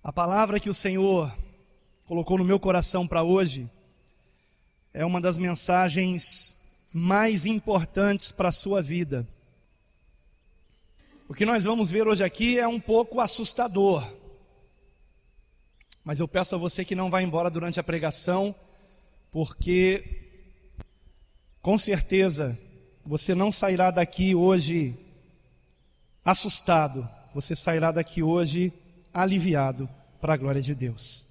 A palavra que o Senhor colocou no meu coração para hoje é uma das mensagens mais importantes para a sua vida. O que nós vamos ver hoje aqui é um pouco assustador, mas eu peço a você que não vá embora durante a pregação, porque com certeza você não sairá daqui hoje assustado, você sairá daqui hoje aliviado para a glória de Deus.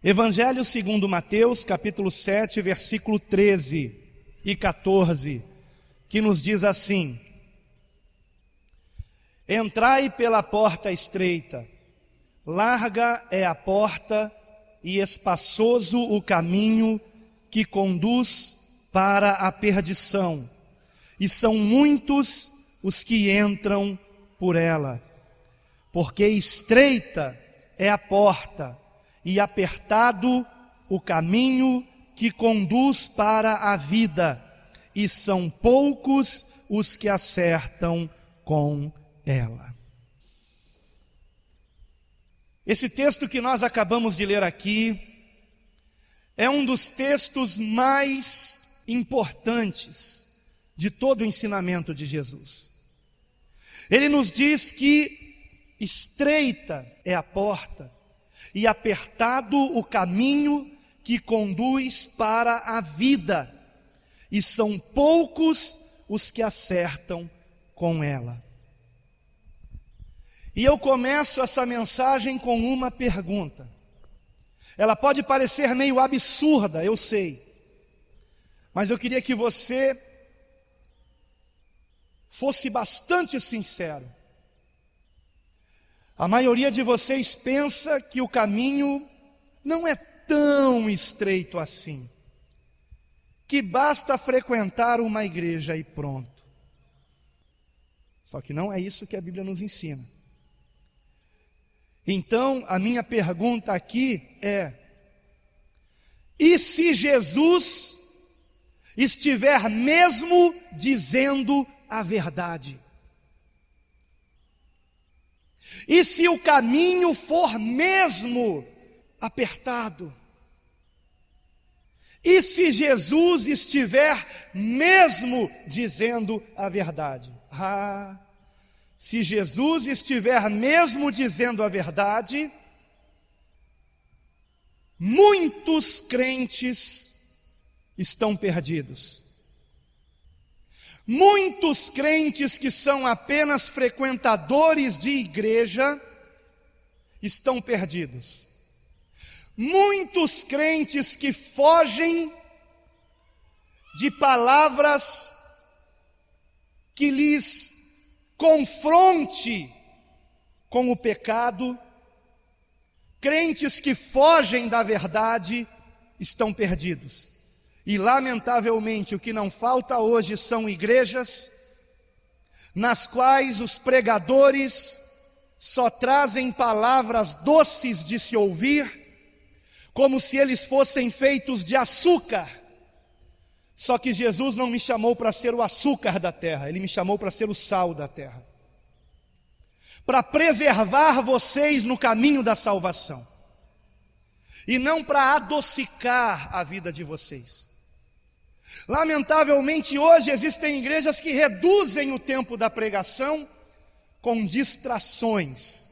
Evangelho segundo Mateus, capítulo 7, versículo 13 e 14, que nos diz assim: Entrai pela porta estreita, larga é a porta e espaçoso o caminho que conduz para a perdição, e são muitos os que entram por ela. Porque estreita é a porta e apertado o caminho que conduz para a vida, e são poucos os que acertam com ela. Esse texto que nós acabamos de ler aqui é um dos textos mais importantes de todo o ensinamento de Jesus. Ele nos diz que estreita é a porta e apertado o caminho que conduz para a vida, e são poucos os que acertam com ela. E eu começo essa mensagem com uma pergunta. Ela pode parecer meio absurda, eu sei, mas eu queria que você fosse bastante sincero. A maioria de vocês pensa que o caminho não é tão estreito assim, que basta frequentar uma igreja e pronto. Só que não é isso que a Bíblia nos ensina. Então, a minha pergunta aqui é: e se Jesus estiver mesmo dizendo a verdade? E se o caminho for mesmo apertado? E se Jesus estiver mesmo dizendo a verdade? Se Jesus estiver mesmo dizendo a verdade, muitos crentes estão perdidos. Muitos crentes que são apenas frequentadores de igreja estão perdidos. Muitos crentes que fogem de palavras que lhes confronte com o pecado, crentes que fogem da verdade estão perdidos. E lamentavelmente o que não falta hoje são igrejas nas quais os pregadores só trazem palavras doces de se ouvir, como se eles fossem feitos de açúcar. Só que Jesus não me chamou para ser o açúcar da terra, Ele me chamou para ser o sal da terra, para preservar vocês no caminho da salvação, e não para adocicar a vida de vocês. Lamentavelmente hoje existem igrejas que reduzem o tempo da pregação com distrações,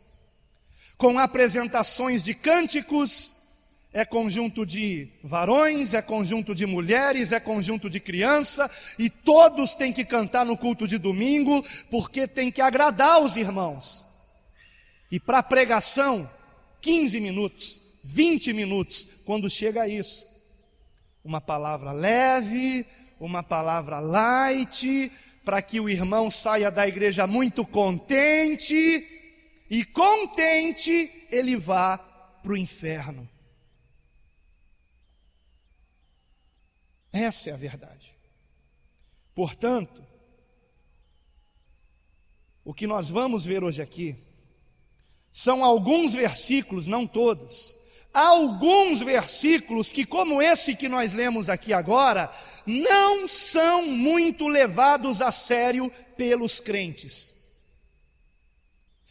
com apresentações de cânticos. É conjunto de varões, é conjunto de mulheres, é conjunto de criança, e todos têm que cantar no culto de domingo, porque tem que agradar os irmãos. E para a pregação, 15 minutos, 20 minutos, quando chega a isso. Uma palavra leve, uma palavra light, para que o irmão saia da igreja muito contente, e contente ele vá para o inferno. Essa é a verdade. Portanto, o que nós vamos ver hoje aqui são alguns versículos, não todos, alguns versículos que, como esse que nós lemos aqui agora, não são muito levados a sério pelos crentes.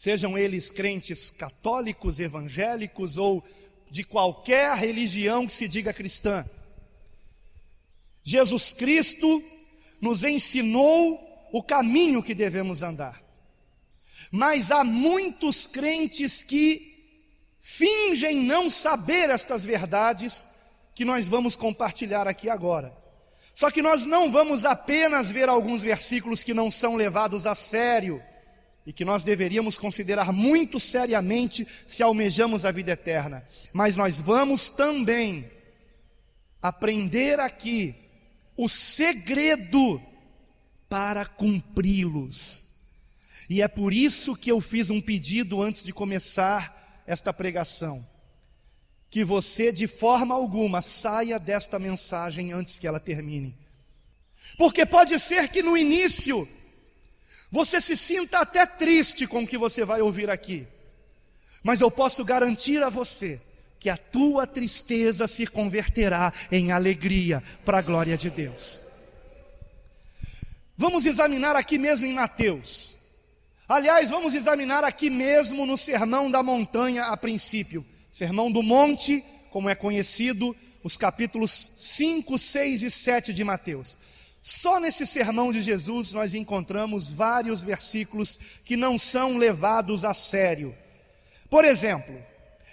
sejam eles crentes católicos, evangélicos ou de qualquer religião que se diga cristã. Jesus Cristo nos ensinou o caminho que devemos andar. Mas há muitos crentes que fingem não saber estas verdades que nós vamos compartilhar aqui agora. Só que nós não vamos apenas ver alguns versículos que não são levados a sério e que nós deveríamos considerar muito seriamente se almejamos a vida eterna, mas nós vamos também aprender aqui o segredo para cumpri-los. E é por isso que eu fiz um pedido antes de começar esta pregação, que você de forma alguma saia desta mensagem antes que ela termine, porque pode ser que no início você se sinta até triste com o que você vai ouvir aqui, mas eu posso garantir a você que a tua tristeza se converterá em alegria para a glória de Deus. Vamos examinar aqui mesmo em Mateus. Aliás, vamos examinar aqui mesmo no Sermão da Montanha a princípio. Sermão do Monte, como é conhecido, os capítulos 5, 6 e 7 de Mateus. Só nesse sermão de Jesus nós encontramos vários versículos que não são levados a sério. Por exemplo,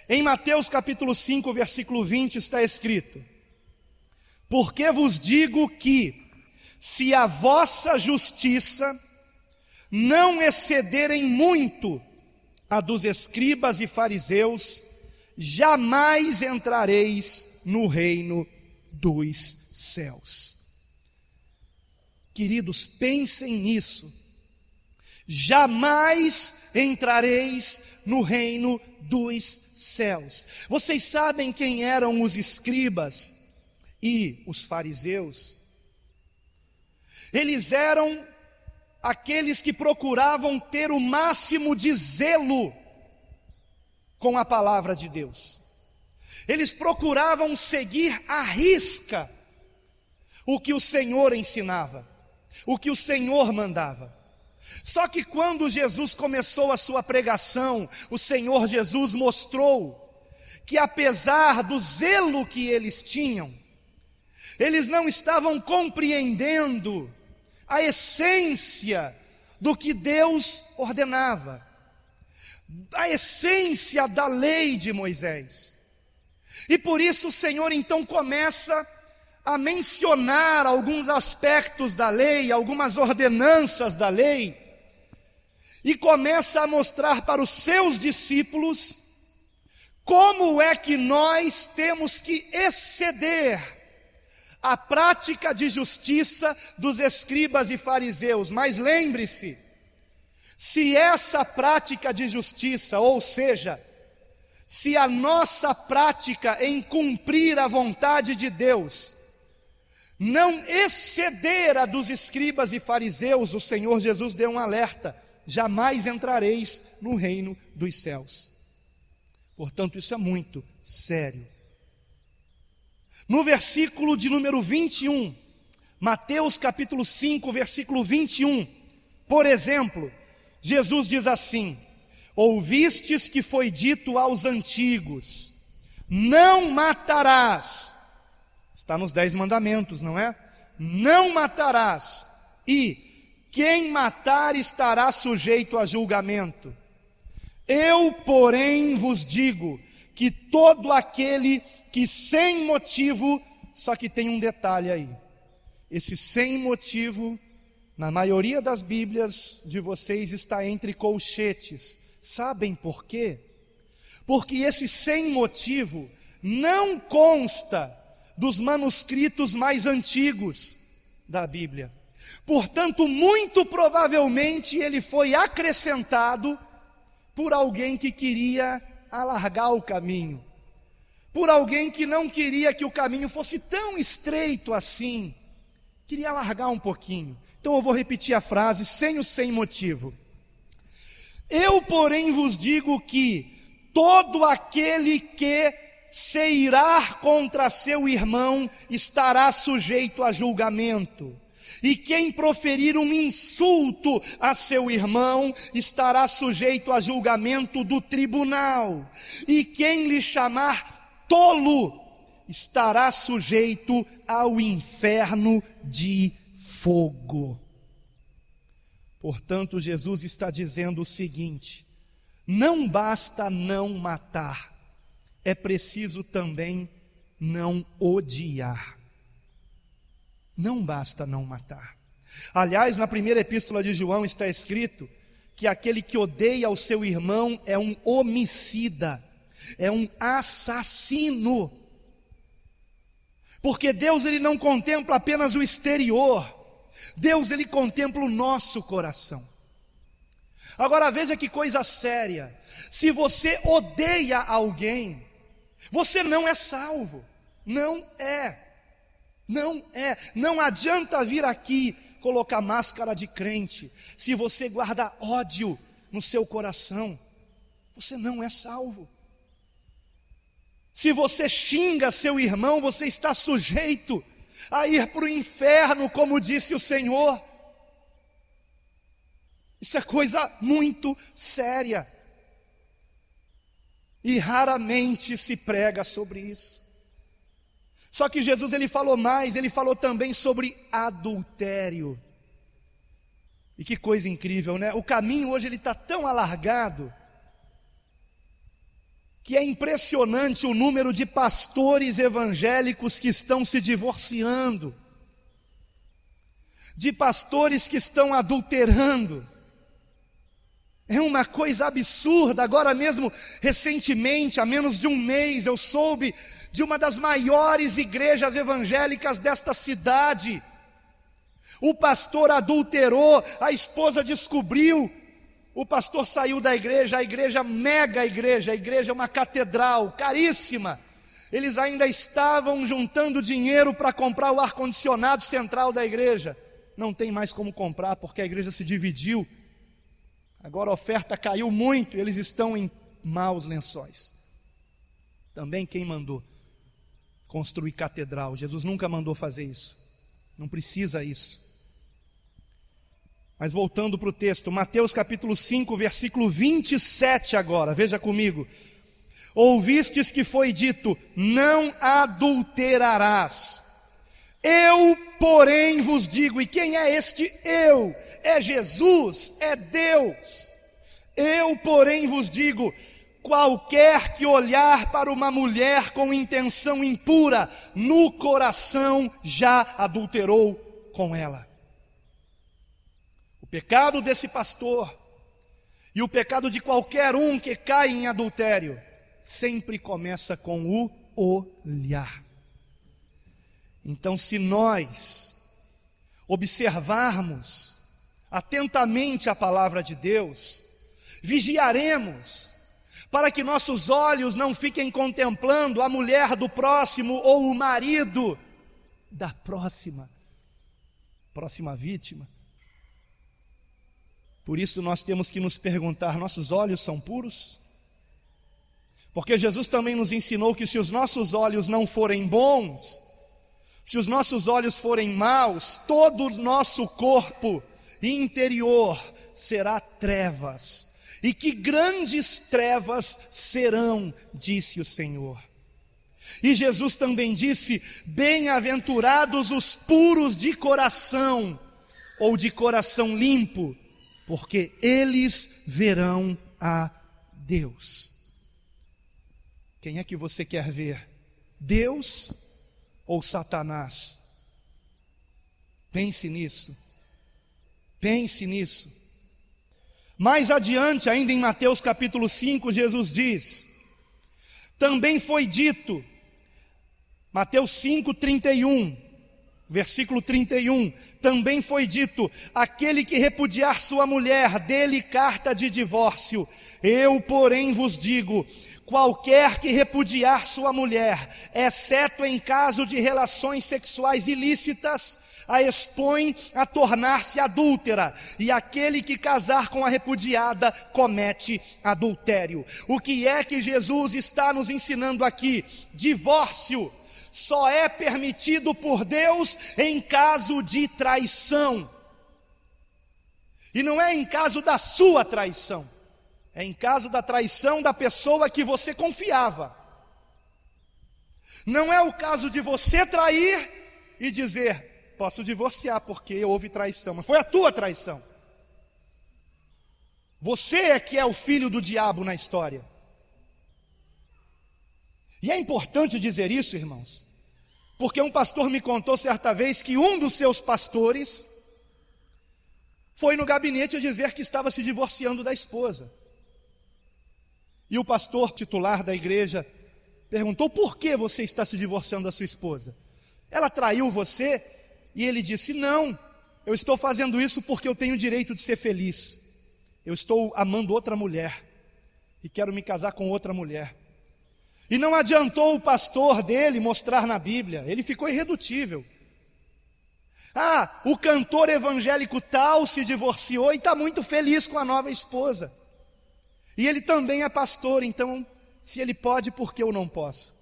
em Mateus capítulo 5, versículo 20 está escrito: porque vos digo que, se a vossa justiça não excederem muito a dos escribas e fariseus, jamais entrareis no reino dos céus. Queridos, pensem nisso. Jamais entrareis no reino dos céus. Vocês sabem quem eram os escribas e os fariseus? Eles eram aqueles que procuravam ter o máximo de zelo com a palavra de Deus. Eles procuravam seguir à risca o que o Senhor ensinava, o que o Senhor mandava. Só que quando Jesus começou a sua pregação, o Senhor Jesus mostrou que apesar do zelo que eles tinham, eles não estavam compreendendo a essência do que Deus ordenava, a essência da lei de Moisés. E por isso o Senhor então começa a mencionar alguns aspectos da lei, algumas ordenanças da lei, e começa a mostrar para os seus discípulos como é que nós temos que exceder a prática de justiça dos escribas e fariseus. Mas lembre-se, se essa prática de justiça, ou seja, se a nossa prática em cumprir a vontade de Deus não exceder a dos escribas e fariseus, o Senhor Jesus deu um alerta: jamais entrareis no reino dos céus. Portanto, isso é muito sério. No versículo de número 21, Mateus capítulo 5, versículo 21, por exemplo, Jesus diz assim: ouvistes que foi dito aos antigos, não matarás. Está nos 10 mandamentos, não é? Não matarás, e quem matar estará sujeito a julgamento. Eu, porém, vos digo que todo aquele que sem motivo, só que tem um detalhe aí, esse sem motivo, na maioria das Bíblias de vocês está entre colchetes. Sabem por quê? Porque esse sem motivo não consta dos manuscritos mais antigos da Bíblia. Portanto, muito provavelmente ele foi acrescentado por alguém que queria alargar o caminho, por alguém que não queria que o caminho fosse tão estreito assim, queria alargar um pouquinho. Então eu vou repetir a frase sem o sem motivo. Eu, porém, vos digo que todo aquele que se irar contra seu irmão estará sujeito a julgamento. E quem proferir um insulto a seu irmão estará sujeito a julgamento do tribunal. E quem lhe chamar tolo estará sujeito ao inferno de fogo. Portanto, Jesus está dizendo o seguinte: não basta não matar, é preciso também não odiar. Não basta não matar. Aliás, na primeira epístola de João está escrito que aquele que odeia o seu irmão é um homicida, é um assassino. Porque Deus, ele não contempla apenas o exterior, Deus, ele contempla o nosso coração. Agora veja que coisa séria: se você odeia alguém, você não é salvo. Não é. Não adianta vir aqui colocar máscara de crente. Se você guarda ódio no seu coração, você não é salvo. Se você xinga seu irmão, você está sujeito a ir para o inferno, como disse o Senhor. Isso é coisa muito séria. E raramente se prega sobre isso. Só que Jesus, ele falou mais, ele falou também sobre adultério. E que coisa incrível, né? O caminho hoje ele está tão alargado que é impressionante o número de pastores evangélicos que estão se divorciando, de pastores que estão adulterando. É uma coisa absurda. Agora mesmo, recentemente, há menos de um mês, eu soube de uma das maiores igrejas evangélicas desta cidade. O pastor adulterou, a esposa descobriu, o pastor saiu da igreja, a igreja mega igreja, a igreja é uma catedral, caríssima. Eles ainda estavam juntando dinheiro para comprar o ar-condicionado central da igreja. Não tem mais como comprar, porque a igreja se dividiu. Agora a oferta caiu muito, eles estão em maus lençóis. Também quem mandou construir catedral? Jesus nunca mandou fazer isso. Não precisa isso. Mas voltando para o texto, Mateus capítulo 5, versículo 27 agora, veja comigo. Ouvistes que foi dito, não adulterarás. Eu, porém, vos digo, e quem é este eu? É Jesus, é Deus. Eu, porém, vos digo, qualquer que olhar para uma mulher com intenção impura, no coração já adulterou com ela. O pecado desse pastor e o pecado de qualquer um que cai em adultério sempre começa com o olhar. Então, se nós observarmos atentamente a palavra de Deus, vigiaremos para que nossos olhos não fiquem contemplando a mulher do próximo ou o marido da próxima vítima. Por isso nós temos que nos perguntar: nossos olhos são puros? Porque Jesus também nos ensinou que se os nossos olhos não forem bons, se os nossos olhos forem maus, todo o nosso corpo interior será trevas. E que grandes trevas serão, disse o Senhor. E Jesus também disse: bem-aventurados os puros de coração, ou de coração limpo, porque eles verão a Deus. Quem é que você quer ver? Deus ou Satanás? Pense nisso. Pense nisso. Mais adiante, ainda em Mateus capítulo 5, Jesus diz: também foi dito, Mateus 5, 31, versículo 31, também foi dito, aquele que repudiar sua mulher, dê-lhe carta de divórcio. Eu, porém, vos digo, qualquer que repudiar sua mulher, exceto em caso de relações sexuais ilícitas, a expõe a tornar-se adúltera, e aquele que casar com a repudiada comete adultério. O que é que Jesus está nos ensinando aqui? Divórcio. só é permitido por Deus em caso de traição. E não é em caso da sua traição, é em caso da traição da pessoa que você confiava. Não é o caso de você trair e dizer, posso divorciar porque houve traição, mas foi a tua traição. Você é que é o filho do diabo na história. E é importante dizer isso, irmãos, porque um pastor me contou certa vez que um dos seus pastores foi no gabinete dizer que estava se divorciando da esposa. E o pastor titular da igreja perguntou, por que você está se divorciando da sua esposa? Ela traiu você? E ele disse, não, eu estou fazendo isso porque eu tenho o direito de ser feliz. Eu estou amando outra mulher e quero me casar com outra mulher. E não adiantou o pastor dele mostrar na Bíblia, ele ficou irredutível. O cantor evangélico tal se divorciou e está muito feliz com a nova esposa. E ele também é pastor, então, se ele pode, por que eu não posso?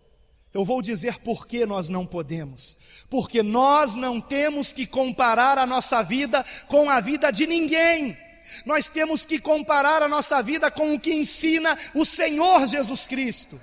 Eu vou dizer por que nós não podemos. Porque nós não temos que comparar a nossa vida com a vida de ninguém. Nós temos que comparar a nossa vida com o que ensina o Senhor Jesus Cristo.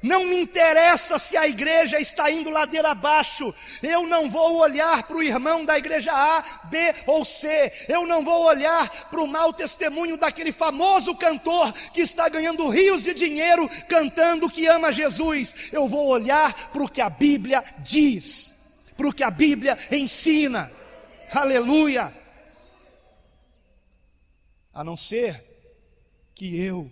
Não me interessa se a igreja está indo ladeira abaixo. Eu não vou olhar para o irmão da igreja A, B ou C. Eu não vou olhar para o mau testemunho daquele famoso cantor que está ganhando rios de dinheiro cantando que ama Jesus. Eu vou olhar para o que a Bíblia diz, para o que a Bíblia ensina. Aleluia! A não ser que eu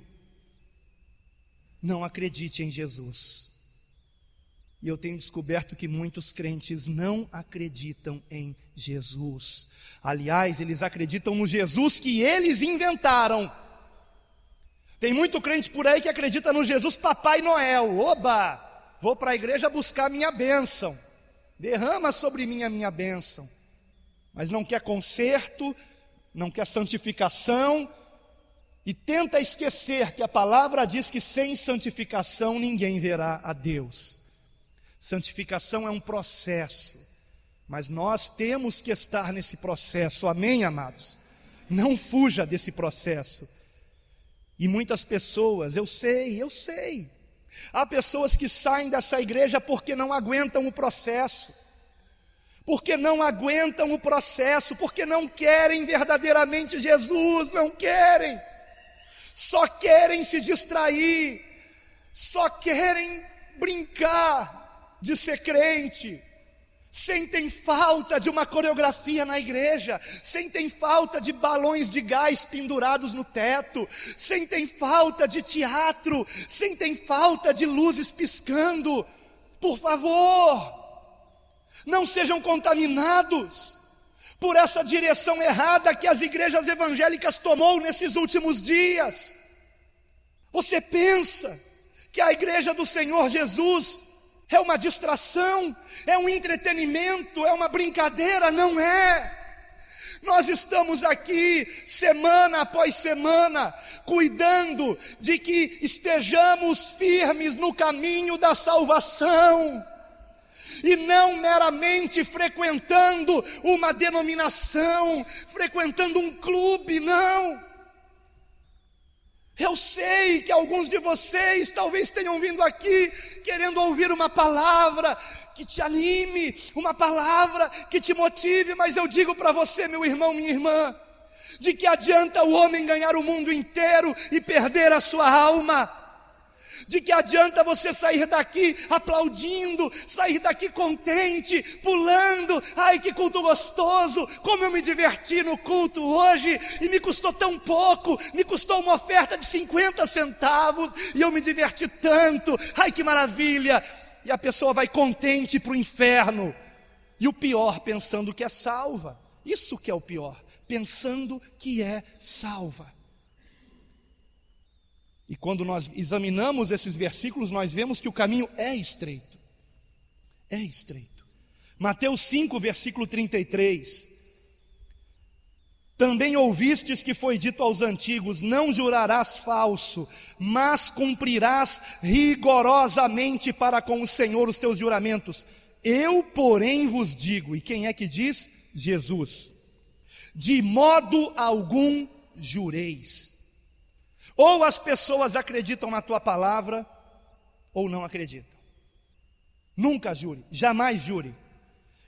não acredite em Jesus. E eu tenho descoberto que muitos crentes não acreditam em Jesus. Aliás, eles acreditam no Jesus que eles inventaram. Tem muito crente por aí que acredita no Jesus Papai Noel. Oba! Vou para a igreja buscar minha bênção. Derrama sobre mim a minha bênção. Mas não quer conserto, não quer santificação, e tenta esquecer que a palavra diz que sem santificação ninguém verá a Deus. Santificação é um processo, mas nós temos que estar nesse processo, amém, amados? Não fuja desse processo. E muitas pessoas, eu sei, há pessoas que saem dessa igreja porque não aguentam o processo, porque não aguentam o processo, porque não querem verdadeiramente Jesus, não querem. Só querem se distrair, só querem brincar de ser crente, sentem falta de uma coreografia na igreja, sentem falta de balões de gás pendurados no teto, sentem falta de teatro, sentem falta de luzes piscando. Por favor, não sejam contaminados por essa direção errada que as igrejas evangélicas tomou nesses últimos dias. Você pensa que a igreja do Senhor Jesus é uma distração, é um entretenimento, é uma brincadeira? Não é. Nós estamos aqui semana após semana, cuidando de que estejamos firmes no caminho da salvação, e não meramente frequentando uma denominação, frequentando um clube, não. Eu sei que alguns de vocês talvez tenham vindo aqui querendo ouvir uma palavra que te anime, uma palavra que te motive, mas eu digo para você, meu irmão, minha irmã, de que adianta o homem ganhar o mundo inteiro e perder a sua alma? De que adianta você sair daqui aplaudindo, sair daqui contente, pulando, ai que culto gostoso, como eu me diverti no culto hoje, e me custou tão pouco, me custou uma oferta de 50 centavos, e eu me diverti tanto, ai que maravilha, e a pessoa vai contente para o inferno, e o pior, pensando que é salva, isso que é o pior, pensando que é salva. E quando nós examinamos esses versículos, nós vemos que o caminho é estreito. É estreito. Mateus 5, versículo 33. Também ouvistes que foi dito aos antigos: não jurarás falso, mas cumprirás rigorosamente para com o Senhor os teus juramentos. Eu, porém, vos digo, e quem é que diz? Jesus: de modo algum jureis. Ou as pessoas acreditam na tua palavra, ou não acreditam. Nunca jure, jamais jure.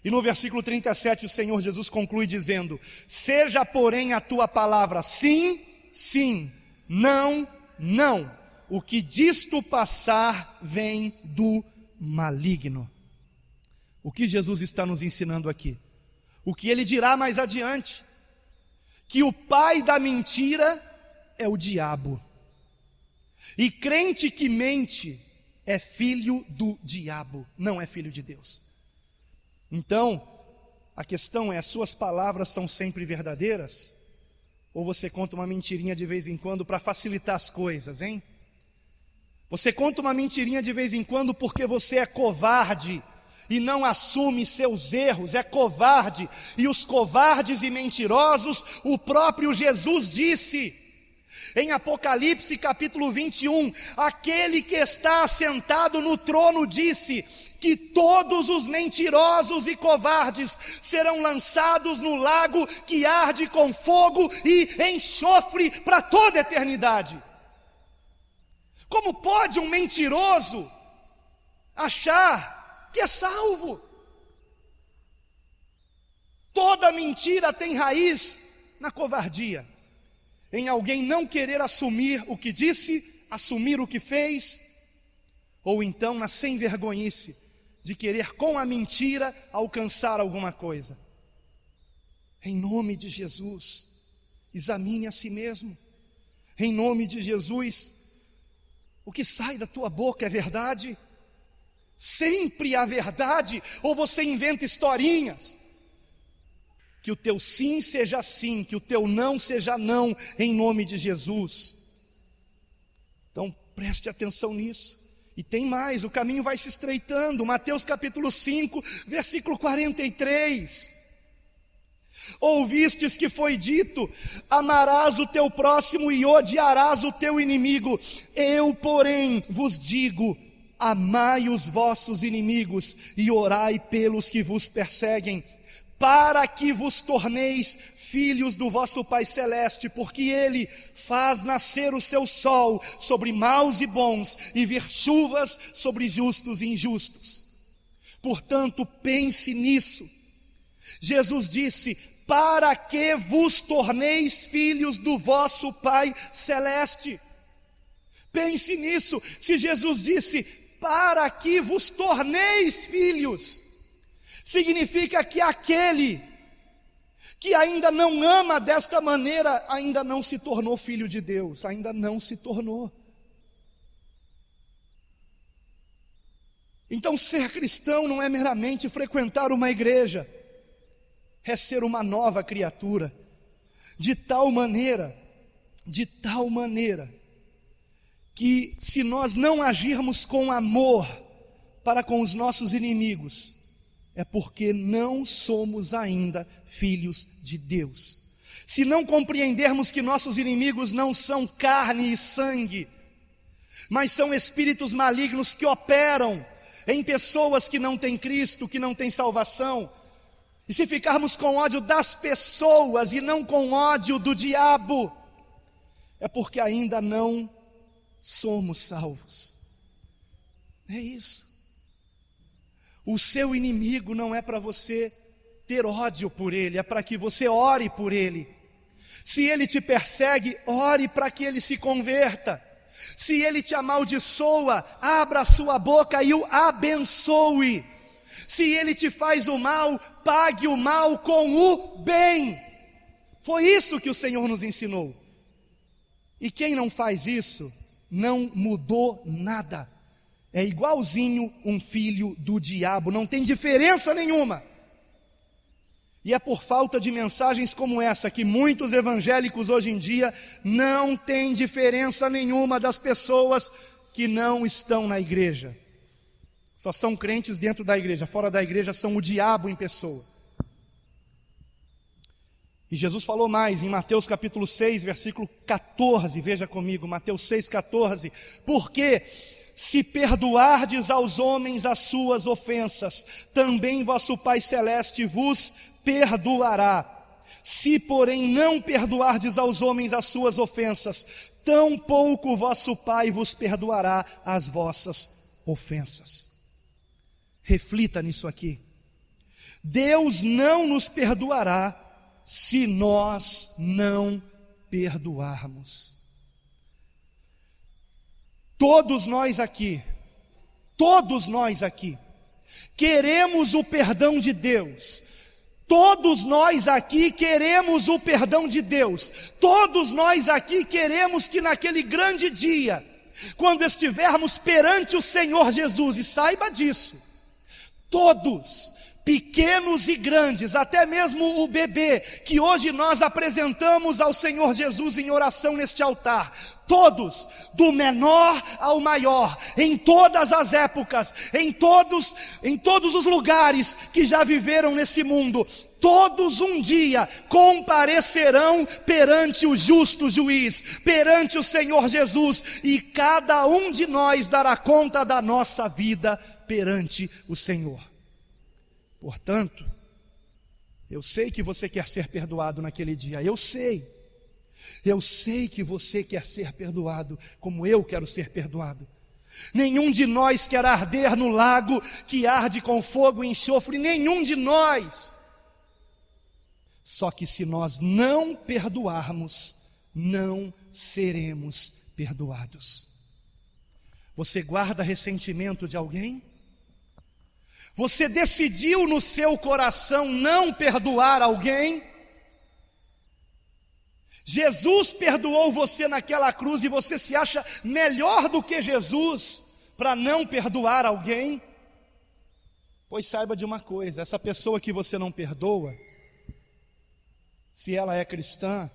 E no versículo 37 o Senhor Jesus conclui dizendo: seja porém a tua palavra sim, sim, não, não. O que disto passar vem do maligno. O que Jesus está nos ensinando aqui? O que ele dirá mais adiante? Que o pai da mentira é o diabo. E crente que mente é filho do diabo, não é filho de Deus. Então, a questão é: suas palavras são sempre verdadeiras? Ou você conta uma mentirinha de vez em quando para facilitar as coisas, hein? Você conta uma mentirinha de vez em quando porque você é covarde e não assume seus erros, é covarde. E os covardes e mentirosos, o próprio Jesus disse em Apocalipse capítulo 21, aquele que está assentado no trono disse que todos os mentirosos e covardes serão lançados no lago que arde com fogo e enxofre para toda a eternidade. Como pode um mentiroso achar que é salvo? Toda mentira tem raiz na covardia, em alguém não querer assumir o que disse, assumir o que fez, ou então na sem vergonhice de querer com a mentira alcançar alguma coisa. Em nome de Jesus, examine a si mesmo. Em nome de Jesus, o que sai da tua boca é verdade? Sempre a verdade? Ou você inventa historinhas? Que o teu sim seja sim, que o teu não seja não, em nome de Jesus. Então preste atenção nisso. E tem mais, o caminho vai se estreitando. Mateus capítulo 5, versículo 43. Ouvistes que foi dito: amarás o teu próximo e odiarás o teu inimigo. Eu, porém, vos digo: amai os vossos inimigos e orai pelos que vos perseguem, para que vos torneis filhos do vosso Pai Celeste, porque Ele faz nascer o seu sol sobre maus e bons, e vir chuvas sobre justos e injustos. Portanto, pense nisso. Jesus disse: para que vos torneis filhos do vosso Pai Celeste. Pense nisso. Se Jesus disse: para que vos torneis filhos, significa que aquele que ainda não ama desta maneira, ainda não se tornou filho de Deus, ainda não se tornou. Então ser cristão não é meramente frequentar uma igreja, é ser uma nova criatura, de tal maneira, que se nós não agirmos com amor para com os nossos inimigos, é porque não somos ainda filhos de Deus. Se não compreendermos que nossos inimigos não são carne e sangue, mas são espíritos malignos que operam em pessoas que não têm Cristo, que não têm salvação, e se ficarmos com ódio das pessoas e não com ódio do diabo, é porque ainda não somos salvos. É isso. O seu inimigo não é para você ter ódio por ele, é para que você ore por ele. Se ele te persegue, ore para que ele se converta. Se ele te amaldiçoa, abra a sua boca e o abençoe. Se ele te faz o mal, pague o mal com o bem. Foi isso que o Senhor nos ensinou. E quem não faz isso, não mudou nada. É igualzinho um filho do diabo, não tem diferença nenhuma. E é por falta de mensagens como essa que muitos evangélicos hoje em dia não têm diferença nenhuma das pessoas que não estão na igreja. Só são crentes dentro da igreja, fora da igreja são o diabo em pessoa. E Jesus falou mais em Mateus capítulo 6, versículo 14, veja comigo, Mateus 6, 14, porque se perdoardes aos homens as suas ofensas, também vosso Pai Celeste vos perdoará. Se, porém, não perdoardes aos homens as suas ofensas, tampouco vosso Pai vos perdoará as vossas ofensas. Reflita nisso aqui. Deus não nos perdoará se nós não perdoarmos. Todos nós aqui, queremos o perdão de Deus. Todos nós aqui queremos o perdão de Deus. Todos nós aqui queremos que naquele grande dia, quando estivermos perante o Senhor Jesus, e saiba disso, todos, pequenos e grandes, até mesmo o bebê, que hoje nós apresentamos ao Senhor Jesus em oração neste altar, todos, do menor ao maior, em todas as épocas, em todos os lugares que já viveram nesse mundo, todos um dia comparecerão perante o justo juiz, perante o Senhor Jesus, e cada um de nós dará conta da nossa vida perante o Senhor. Portanto, eu sei que você quer ser perdoado naquele dia, eu sei que você quer ser perdoado, como eu quero ser perdoado. Nenhum de nós quer arder no lago que arde com fogo e enxofre, nenhum de nós. Só que se nós não perdoarmos, não seremos perdoados. Você guarda ressentimento de alguém? Você decidiu no seu coração não perdoar alguém? Jesus perdoou você naquela cruz e você se acha melhor do que Jesus para não perdoar alguém? Pois saiba de uma coisa, essa pessoa que você não perdoa, se ela é cristã,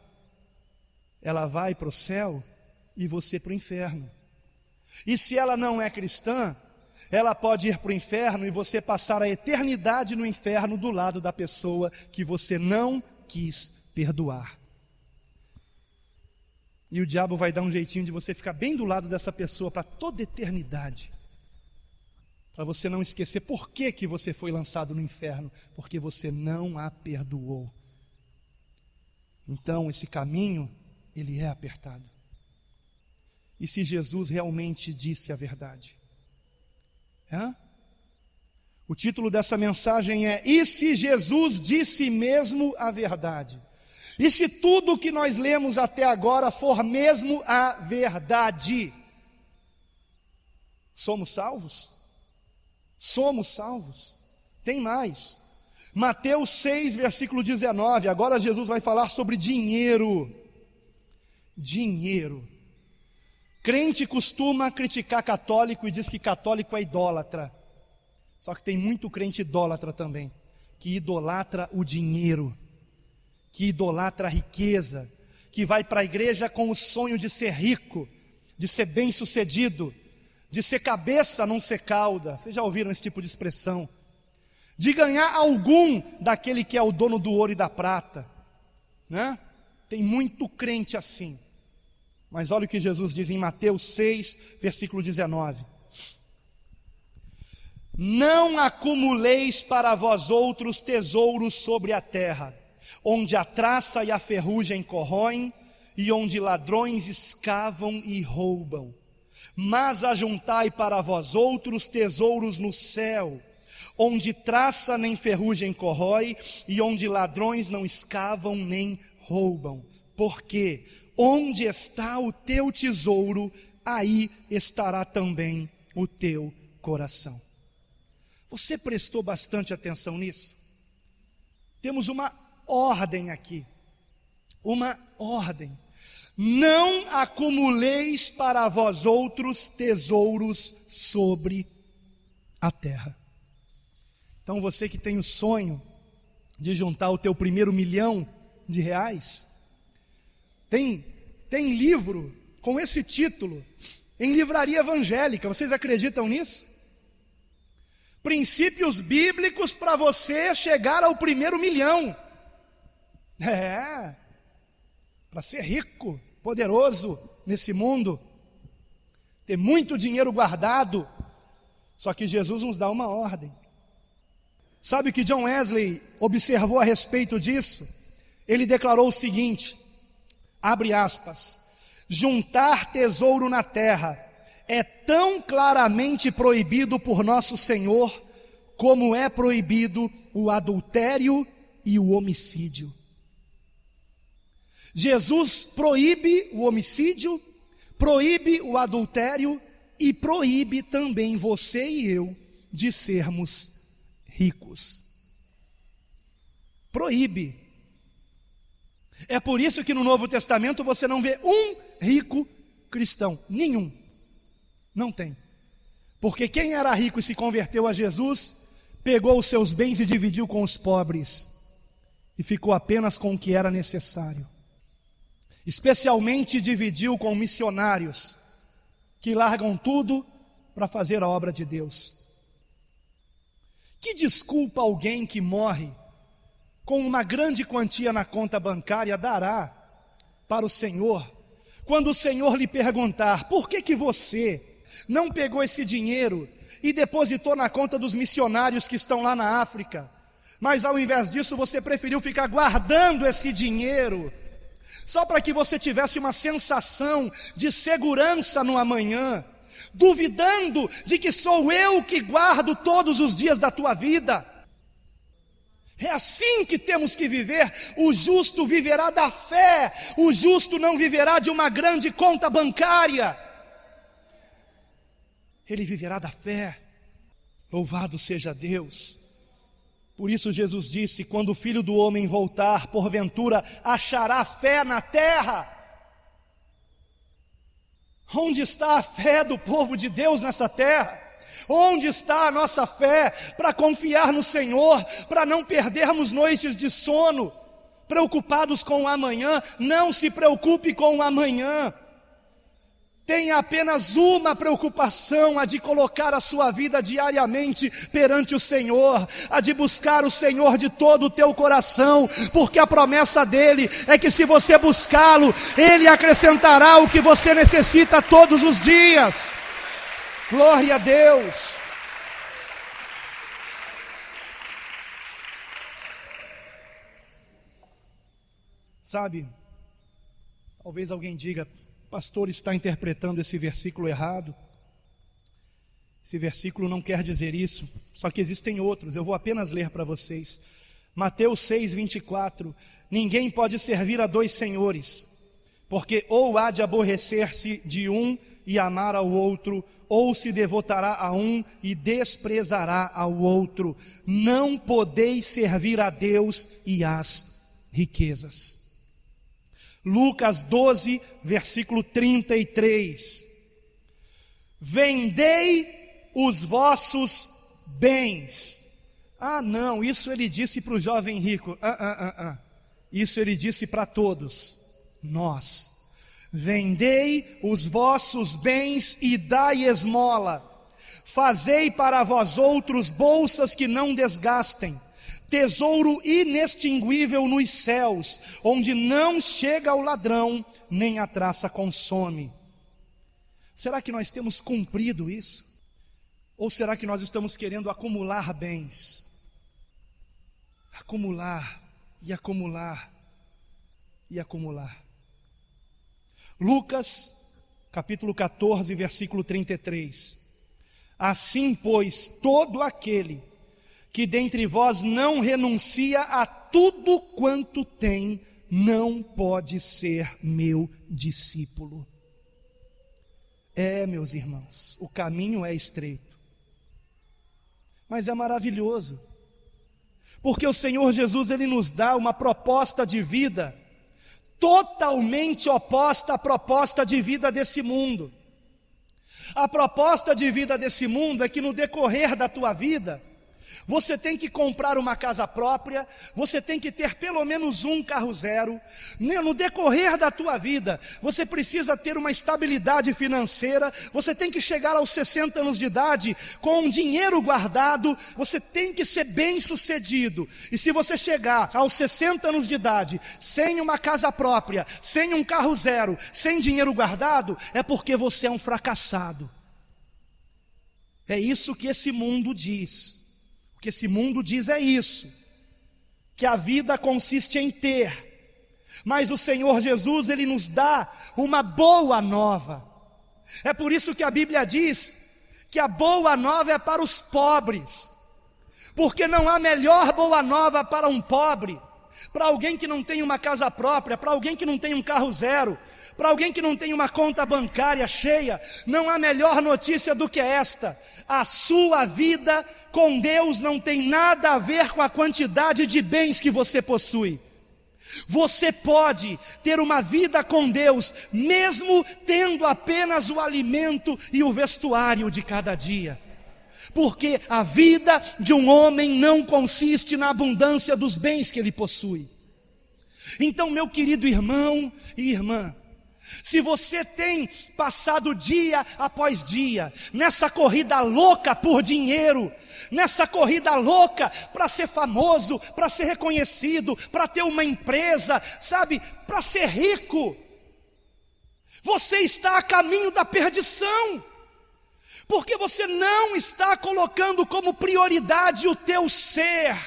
ela vai para o céu e você para o inferno. E se ela não é cristã, ela pode ir para o inferno e você passar a eternidade no inferno do lado da pessoa que você não quis perdoar. E o diabo vai dar um jeitinho de você ficar bem do lado dessa pessoa para toda eternidade. Para você não esquecer por que você foi lançado no inferno, porque você não a perdoou. Então esse caminho, ele é apertado. E se Jesus realmente disse a verdade? O título dessa mensagem é: e se Jesus disse mesmo a verdade? E se tudo o que nós lemos até agora for mesmo a verdade? Somos salvos? Somos salvos? Tem mais. Mateus 6, versículo 19, agora Jesus vai falar sobre dinheiro. Dinheiro. Crente costuma criticar católico e diz que católico é idólatra. Só que tem muito crente idólatra também, que idolatra o dinheiro, que idolatra a riqueza, que vai para a igreja com o sonho de ser rico, de ser bem-sucedido, de ser cabeça, não ser cauda. Vocês já ouviram esse tipo de expressão? De ganhar algum daquele que é o dono do ouro e da prata, né? Tem muito crente assim. Mas olha o que Jesus diz em Mateus 6, versículo 19. Não acumuleis para vós outros tesouros sobre a terra, onde a traça e a ferrugem corroem, e onde ladrões escavam e roubam. Mas ajuntai para vós outros tesouros no céu, onde traça nem ferrugem corrói, e onde ladrões não escavam nem roubam. Porque onde está o teu tesouro, aí estará também o teu coração. Você prestou bastante atenção nisso? Temos uma ordem aqui, uma ordem. Não acumuleis para vós outros tesouros sobre a terra. Então você que tem o sonho de juntar o teu primeiro R$1 milhão, tem livro com esse título em livraria evangélica. Vocês acreditam nisso? Princípios bíblicos para você chegar ao primeiro 1 milhão. Para ser rico, poderoso nesse mundo, ter muito dinheiro guardado. Só que Jesus nos dá uma ordem. Sabe o que John Wesley observou a respeito disso? Ele declarou o seguinte, abre aspas: juntar tesouro na terra é tão claramente proibido por nosso Senhor, como é proibido o adultério e o homicídio. Jesus proíbe o homicídio, proíbe o adultério e proíbe também você e eu de sermos ricos. Proíbe. É por isso que no Novo Testamento você não vê um rico cristão, nenhum. Não tem. Porque quem era rico e se converteu a Jesus, pegou os seus bens e dividiu com os pobres, e ficou apenas com o que era necessário. Especialmente dividiu com missionários, que largam tudo para fazer a obra de Deus. Que desculpa alguém que morre com uma grande quantia na conta bancária dará para o Senhor, quando o Senhor lhe perguntar: por que você não pegou esse dinheiro e depositou na conta dos missionários que estão lá na África, mas ao invés disso você preferiu ficar guardando esse dinheiro, só para que você tivesse uma sensação de segurança no amanhã, duvidando de que sou eu que guardo todos os dias da tua vida? É assim que temos que viver. O justo viverá da fé, o justo não viverá de uma grande conta bancária, ele viverá da fé. Louvado seja Deus. Por isso Jesus disse: quando o Filho do Homem voltar, porventura achará fé na terra? Onde está a fé do povo de Deus nessa terra? Onde está a nossa fé para confiar no Senhor, para não perdermos noites de sono, preocupados com o amanhã? Não se preocupe com o amanhã. Tenha apenas uma preocupação, a de colocar a sua vida diariamente perante o Senhor, a de buscar o Senhor de todo o teu coração, porque a promessa dele é que se você buscá-lo, ele acrescentará o que você necessita todos os dias. Glória a Deus. Sabe, talvez alguém diga: o pastor está interpretando esse versículo errado. Esse versículo não quer dizer isso, só que existem outros, eu vou apenas ler para vocês. Mateus 6:24, ninguém pode servir a dois senhores, porque ou há de aborrecer-se de um e amar ao outro, ou se devotará a um e desprezará ao outro. Não podeis servir a Deus e às riquezas. Lucas 12, versículo 33. Vendei os vossos bens. Não, isso ele disse para o jovem rico. Isso ele disse para todos nós. Vendei os vossos bens e dai esmola. Fazei para vós outros bolsas que não desgastem, tesouro inextinguível nos céus, onde não chega o ladrão, nem a traça consome. Será que nós temos cumprido isso? Ou será que nós estamos querendo acumular bens? Acumular e acumular e acumular. Lucas, capítulo 14, versículo 33. Assim, pois, todo aquele que dentre vós não renuncia a tudo quanto tem, não pode ser meu discípulo. Meus irmãos, o caminho é estreito, mas é maravilhoso, porque o Senhor Jesus, ele nos dá uma proposta de vida totalmente oposta à proposta de vida desse mundo. A proposta de vida desse mundo é que no decorrer da tua vida, Você tem que comprar uma casa própria, você tem que ter pelo menos um carro zero. No decorrer da tua vida, você precisa ter uma estabilidade financeira, você tem que chegar aos 60 anos de idade com um dinheiro guardado, você tem que ser bem sucedido. E se você chegar aos 60 anos de idade, sem uma casa própria, sem um carro zero, sem dinheiro guardado, é porque você é um fracassado. É isso que esse mundo diz. O que esse mundo diz é isso, que a vida consiste em ter, mas o Senhor Jesus, Ele nos dá uma boa nova. É por isso que a Bíblia diz que a boa nova é para os pobres, porque não há melhor boa nova para um pobre, para alguém que não tem uma casa própria, para alguém que não tem um carro zero, para alguém que não tem uma conta bancária cheia. Não há melhor notícia do que esta: a sua vida com Deus não tem nada a ver com a quantidade de bens que você possui. Você pode ter uma vida com Deus, mesmo tendo apenas o alimento e o vestuário de cada dia. Porque a vida de um homem não consiste na abundância dos bens que ele possui. Então, meu querido irmão e irmã, se você tem passado dia após dia nessa corrida louca por dinheiro, nessa corrida louca para ser famoso, para ser reconhecido, para ter uma empresa, sabe, para ser rico, você está a caminho da perdição, porque você não está colocando como prioridade o teu ser,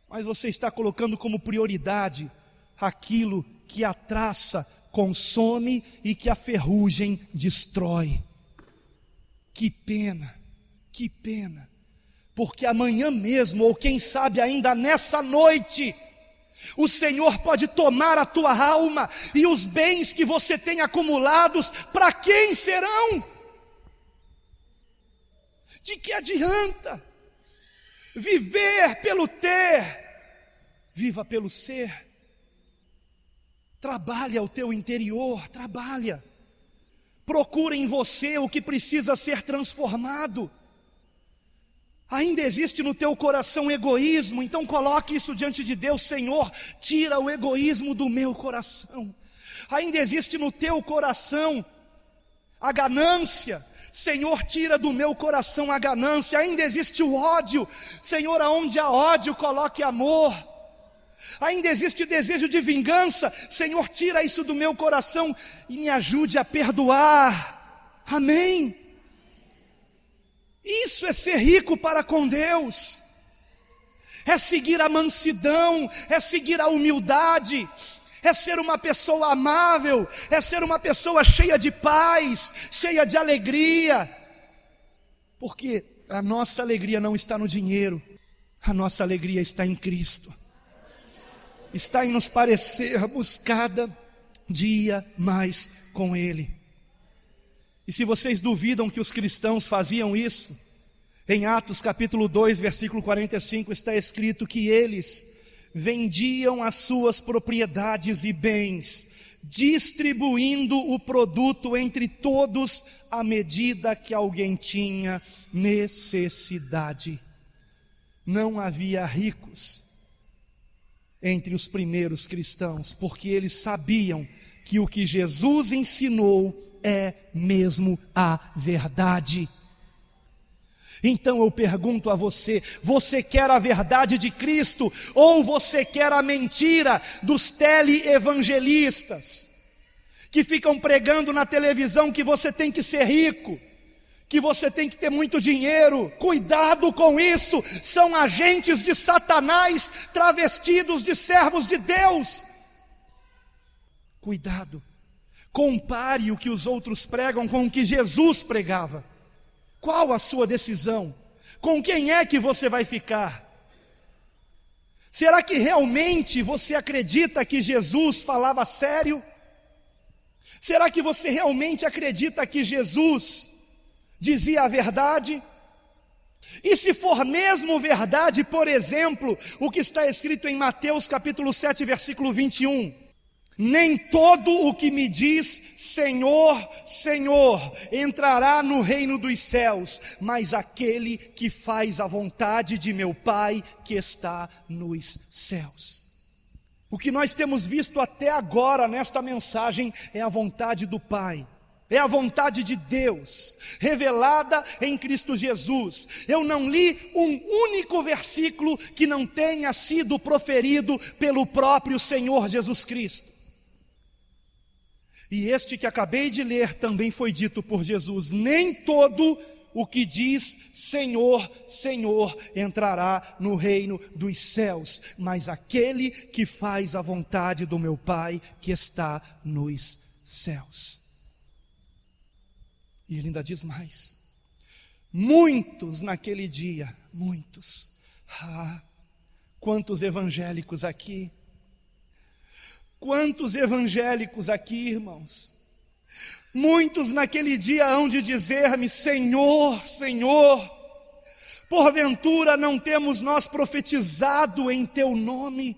mas você está colocando como prioridade aquilo que a traça consome e que a ferrugem destrói. Que pena, porque amanhã mesmo, ou quem sabe ainda nessa noite, o Senhor pode tomar a tua alma, e os bens que você tem acumulados, para quem serão? De que adianta viver pelo ter? Viva pelo ser. Trabalha o teu interior, trabalha. Procura em você o que precisa ser transformado. Ainda existe no teu coração egoísmo, então coloque isso diante de Deus: Senhor, tira o egoísmo do meu coração. Ainda existe no teu coração a ganância, Senhor, tira do meu coração a ganância. Ainda existe o ódio, Senhor, aonde há ódio, coloque amor. Ainda existe desejo de vingança, Senhor, tira isso do meu coração e me ajude a perdoar. Amém? Isso é ser rico para com Deus, é seguir a mansidão, é seguir a humildade, é ser uma pessoa amável, é ser uma pessoa cheia de paz, cheia de alegria, porque a nossa alegria não está no dinheiro, a nossa alegria está em Cristo, está em nos parecermos cada dia mais com Ele. E se vocês duvidam que os cristãos faziam isso, em Atos capítulo 2, versículo 45, está escrito que eles vendiam as suas propriedades e bens, distribuindo o produto entre todos à medida que alguém tinha necessidade. Não havia ricos entre os primeiros cristãos, porque eles sabiam que o que Jesus ensinou é mesmo a verdade. Então eu pergunto a você: você quer a verdade de Cristo, ou você quer a mentira dos teleevangelistas, que ficam pregando na televisão que você tem que ser rico, que você tem que ter muito dinheiro? Cuidado com isso, são agentes de Satanás travestidos de servos de Deus. Cuidado, compare o que os outros pregam com o que Jesus pregava. Qual a sua decisão? Com quem é que você vai ficar? Será que realmente você acredita que Jesus falava sério? Será que você realmente acredita que Jesus dizia a verdade? E se for mesmo verdade, por exemplo, o que está escrito em Mateus capítulo 7, versículo 21, Nem todo o que me diz Senhor, Senhor, entrará no reino dos céus, mas aquele que faz a vontade de meu Pai que está nos céus. O que nós temos visto até agora nesta mensagem é a vontade do Pai. É a vontade de Deus, revelada em Cristo Jesus. Eu não li um único versículo que não tenha sido proferido pelo próprio Senhor Jesus Cristo. E este que acabei de ler também foi dito por Jesus: nem todo o que diz Senhor, Senhor entrará no reino dos céus, mas aquele que faz a vontade do meu Pai que está nos céus. E ele ainda diz mais: muitos naquele dia, muitos, quantos evangélicos aqui, quantos evangélicos aqui, irmãos, muitos naquele dia hão de dizer-me: Senhor, Senhor, porventura não temos nós profetizado em teu nome,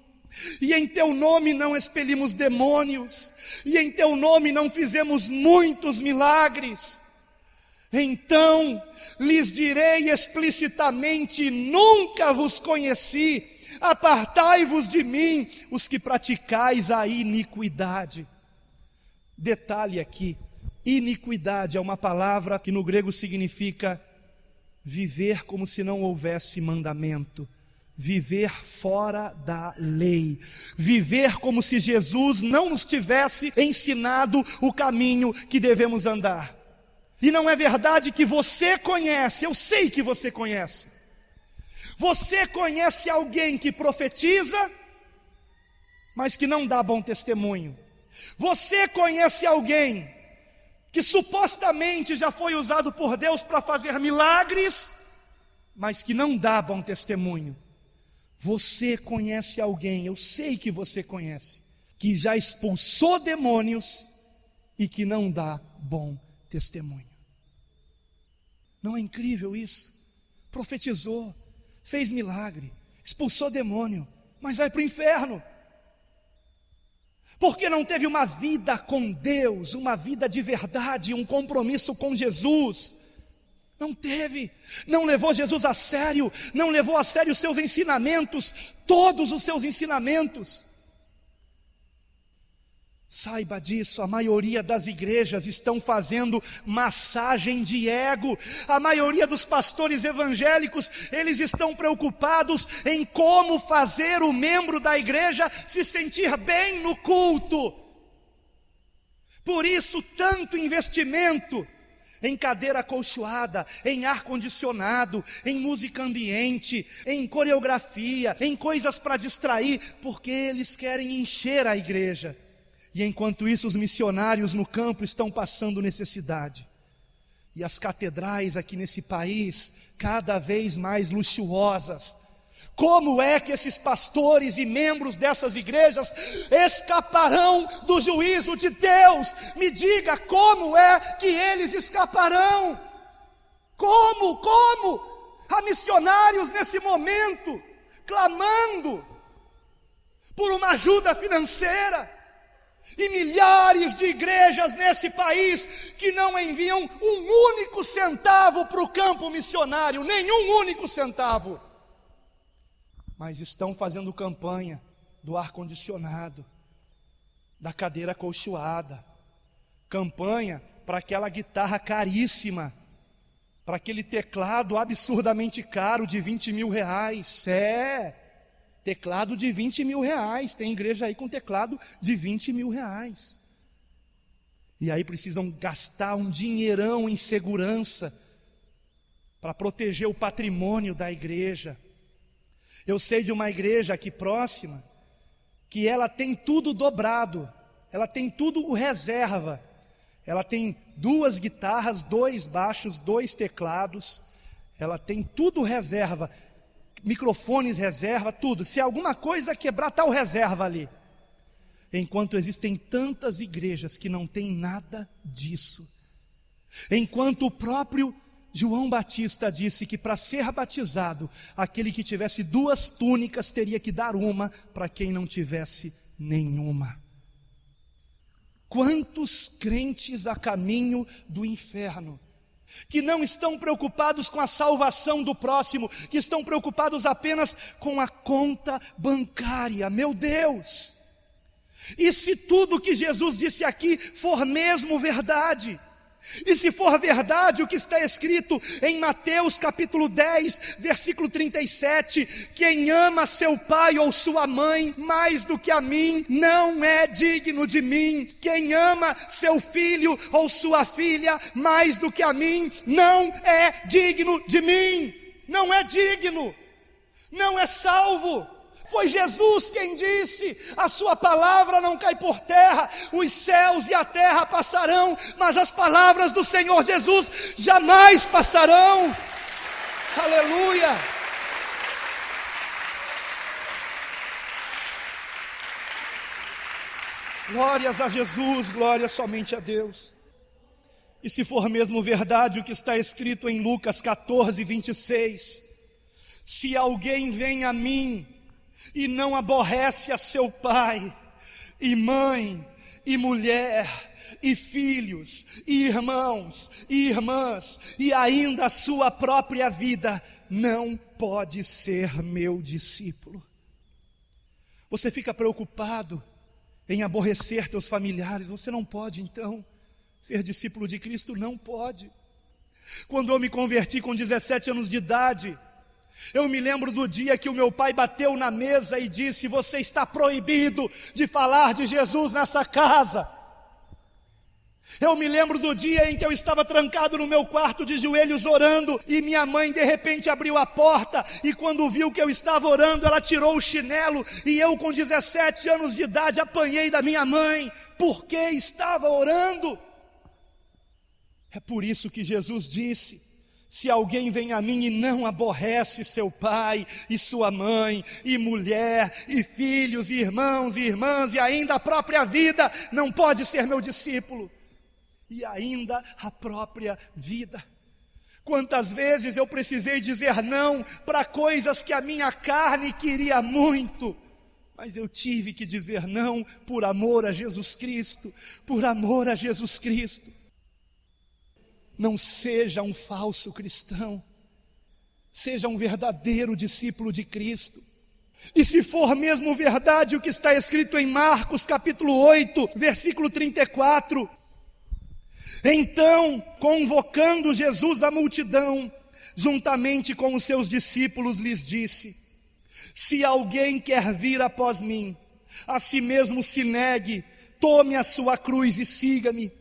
e em teu nome não expelimos demônios, e em teu nome não fizemos muitos milagres? Então lhes direi explicitamente: nunca vos conheci, apartai-vos de mim, os que praticais a iniquidade. Detalhe aqui: iniquidade é uma palavra que no grego significa viver como se não houvesse mandamento, viver fora da lei, viver como se Jesus não nos tivesse ensinado o caminho que devemos andar. E não é verdade que você conhece, eu sei que você conhece. Você conhece alguém que profetiza, mas que não dá bom testemunho. Você conhece alguém que supostamente já foi usado por Deus para fazer milagres, mas que não dá bom testemunho. Você conhece alguém, eu sei que você conhece, que já expulsou demônios e que não dá bom testemunho. Não é incrível isso? Profetizou, fez milagre, expulsou demônio, mas vai para o inferno. Porque não teve uma vida com Deus, uma vida de verdade, um compromisso com Jesus. Não teve, não levou Jesus a sério, não levou a sério os seus ensinamentos, todos os seus ensinamentos. Saiba disso, a maioria das igrejas estão fazendo massagem de ego. A maioria dos pastores evangélicos, eles estão preocupados em como fazer o membro da igreja se sentir bem no culto. Por isso, tanto investimento em cadeira acolchoada, em ar-condicionado, em música ambiente, em coreografia, em coisas para distrair, porque eles querem encher a igreja. E enquanto isso, os missionários no campo estão passando necessidade. E as catedrais aqui nesse país, cada vez mais luxuosas. Como é que esses pastores e membros dessas igrejas escaparão do juízo de Deus? Me diga, como é que eles escaparão? Como? Há missionários nesse momento, clamando por uma ajuda financeira. E milhares de igrejas nesse país que não enviam um único centavo para o campo missionário, nenhum único centavo. Mas estão fazendo campanha do ar-condicionado, da cadeira acolchoada, campanha para aquela guitarra caríssima, para aquele teclado absurdamente caro de 20 mil reais. Teclado de 20 mil reais, tem igreja aí com teclado de 20 mil reais. E aí precisam gastar um dinheirão em segurança para proteger o patrimônio da igreja. Eu sei de uma igreja aqui próxima, que ela tem tudo dobrado, ela tem tudo o reserva. Ela tem 2 guitarras, 2 baixos, 2 teclados, ela tem tudo reserva. Microfones reserva, tudo. Se alguma coisa quebrar, está o reserva ali. Enquanto existem tantas igrejas que não têm nada disso. Enquanto o próprio João Batista disse que para ser batizado, aquele que tivesse 2 túnicas teria que dar uma para quem não tivesse nenhuma. Quantos crentes a caminho do inferno, que não estão preocupados com a salvação do próximo, que estão preocupados apenas com a conta bancária. Meu Deus! E se tudo que Jesus disse aqui for mesmo verdade? E se for verdade o que está escrito em Mateus capítulo 10, versículo 37, quem ama seu pai ou sua mãe mais do que a mim, não é digno de mim. Quem ama seu filho ou sua filha mais do que a mim, não é digno de mim. Não é digno, não é salvo. Foi Jesus quem disse: a sua palavra não cai por terra, os céus e a terra passarão, mas as palavras do Senhor Jesus jamais passarão. Aleluia! Glórias a Jesus, glória somente a Deus. E se for mesmo verdade o que está escrito em Lucas 14, 26, se alguém vem a mim e não aborrece a seu pai, e mãe, e mulher, e filhos, e irmãos, e irmãs, e ainda a sua própria vida, não pode ser meu discípulo. Você fica preocupado em aborrecer teus familiares, você não pode então ser discípulo de Cristo, não pode. Quando eu me converti com 17 anos de idade, eu me lembro do dia que o meu pai bateu na mesa e disse: você está proibido de falar de Jesus nessa casa. Eu me lembro do dia em que eu estava trancado no meu quarto de joelhos orando, e minha mãe de repente abriu a porta, e quando viu que eu estava orando, ela tirou o chinelo, e eu com 17 anos de idade apanhei da minha mãe, porque estava orando. É por isso que Jesus disse: se alguém vem a mim e não aborrece seu pai, e sua mãe, e mulher, e filhos, e irmãos, e irmãs, e ainda a própria vida, não pode ser meu discípulo. E ainda a própria vida. Quantas vezes eu precisei dizer não para coisas que a minha carne queria muito, mas eu tive que dizer não por amor a Jesus Cristo, por amor a Jesus Cristo. Não seja um falso cristão, seja um verdadeiro discípulo de Cristo. E se for mesmo verdade o que está escrito em Marcos capítulo 8, versículo 34, então, convocando Jesus a multidão, juntamente com os seus discípulos, lhes disse: se alguém quer vir após mim, a si mesmo se negue, tome a sua cruz e siga-me.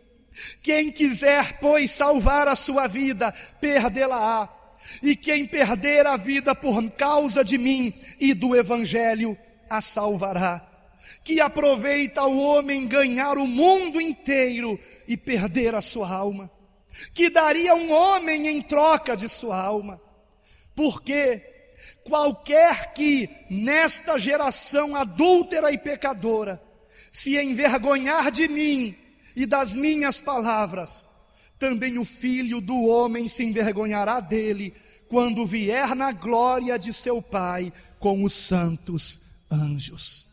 Quem quiser, pois, salvar a sua vida, perdê-la-á. E quem perder a vida por causa de mim e do Evangelho, a salvará. Que aproveita o homem ganhar o mundo inteiro e perder a sua alma? Que daria um homem em troca de sua alma? Porque qualquer que nesta geração adúltera e pecadora se envergonhar de mim e das minhas palavras, também o Filho do homem se envergonhará dele, quando vier na glória de seu Pai com os santos anjos.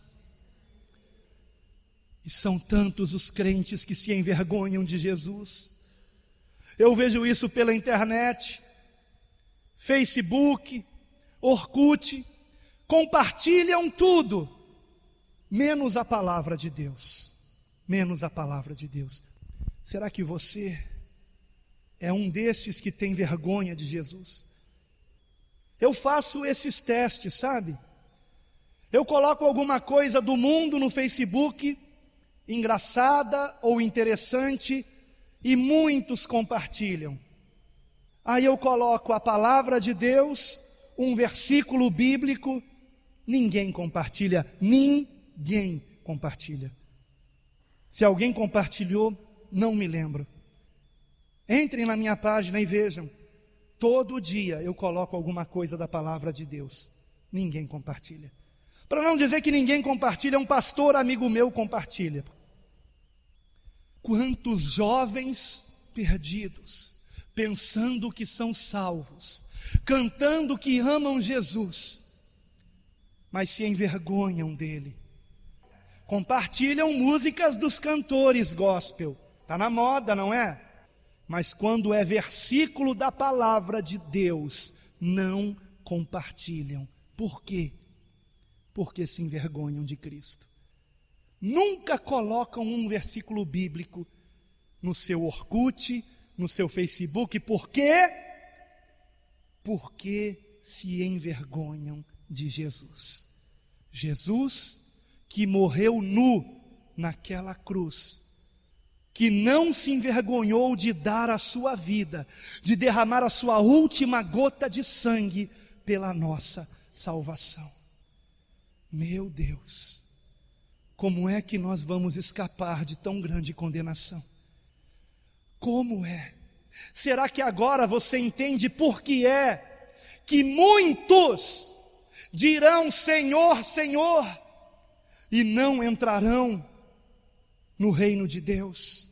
E são tantos os crentes que se envergonham de Jesus. Eu vejo isso pela internet, Facebook, Orkut, compartilham tudo, menos a palavra de Deus. Menos a palavra de Deus. Será que você é um desses que tem vergonha de Jesus? Eu faço esses testes, sabe? Eu coloco alguma coisa do mundo no Facebook, engraçada ou interessante, e muitos compartilham. Aí eu coloco a palavra de Deus, um versículo bíblico, ninguém compartilha, ninguém compartilha. Se alguém compartilhou, não me lembro. Entrem na minha página e vejam. Todo dia eu coloco alguma coisa da palavra de Deus. Ninguém compartilha. Para não dizer que ninguém compartilha, um pastor amigo meu compartilha. Quantos jovens perdidos, pensando que são salvos, cantando que amam Jesus, mas se envergonham dele. compartilham músicas dos cantores gospel. Está na moda, não é? Mas quando é versículo da palavra de Deus, não compartilham. Por quê? Porque se envergonham de Cristo. Nunca colocam um versículo bíblico no seu Orkut, no seu Facebook. Por quê? Porque se envergonham de Jesus. Jesus que morreu nu naquela cruz, que não se envergonhou de dar a sua vida, de derramar a sua última gota de sangue pela nossa salvação. Meu Deus, como é que nós vamos escapar de tão grande condenação? Como é? Será que agora você entende por que é que muitos dirão Senhor, Senhor, e não entrarão no reino de Deus?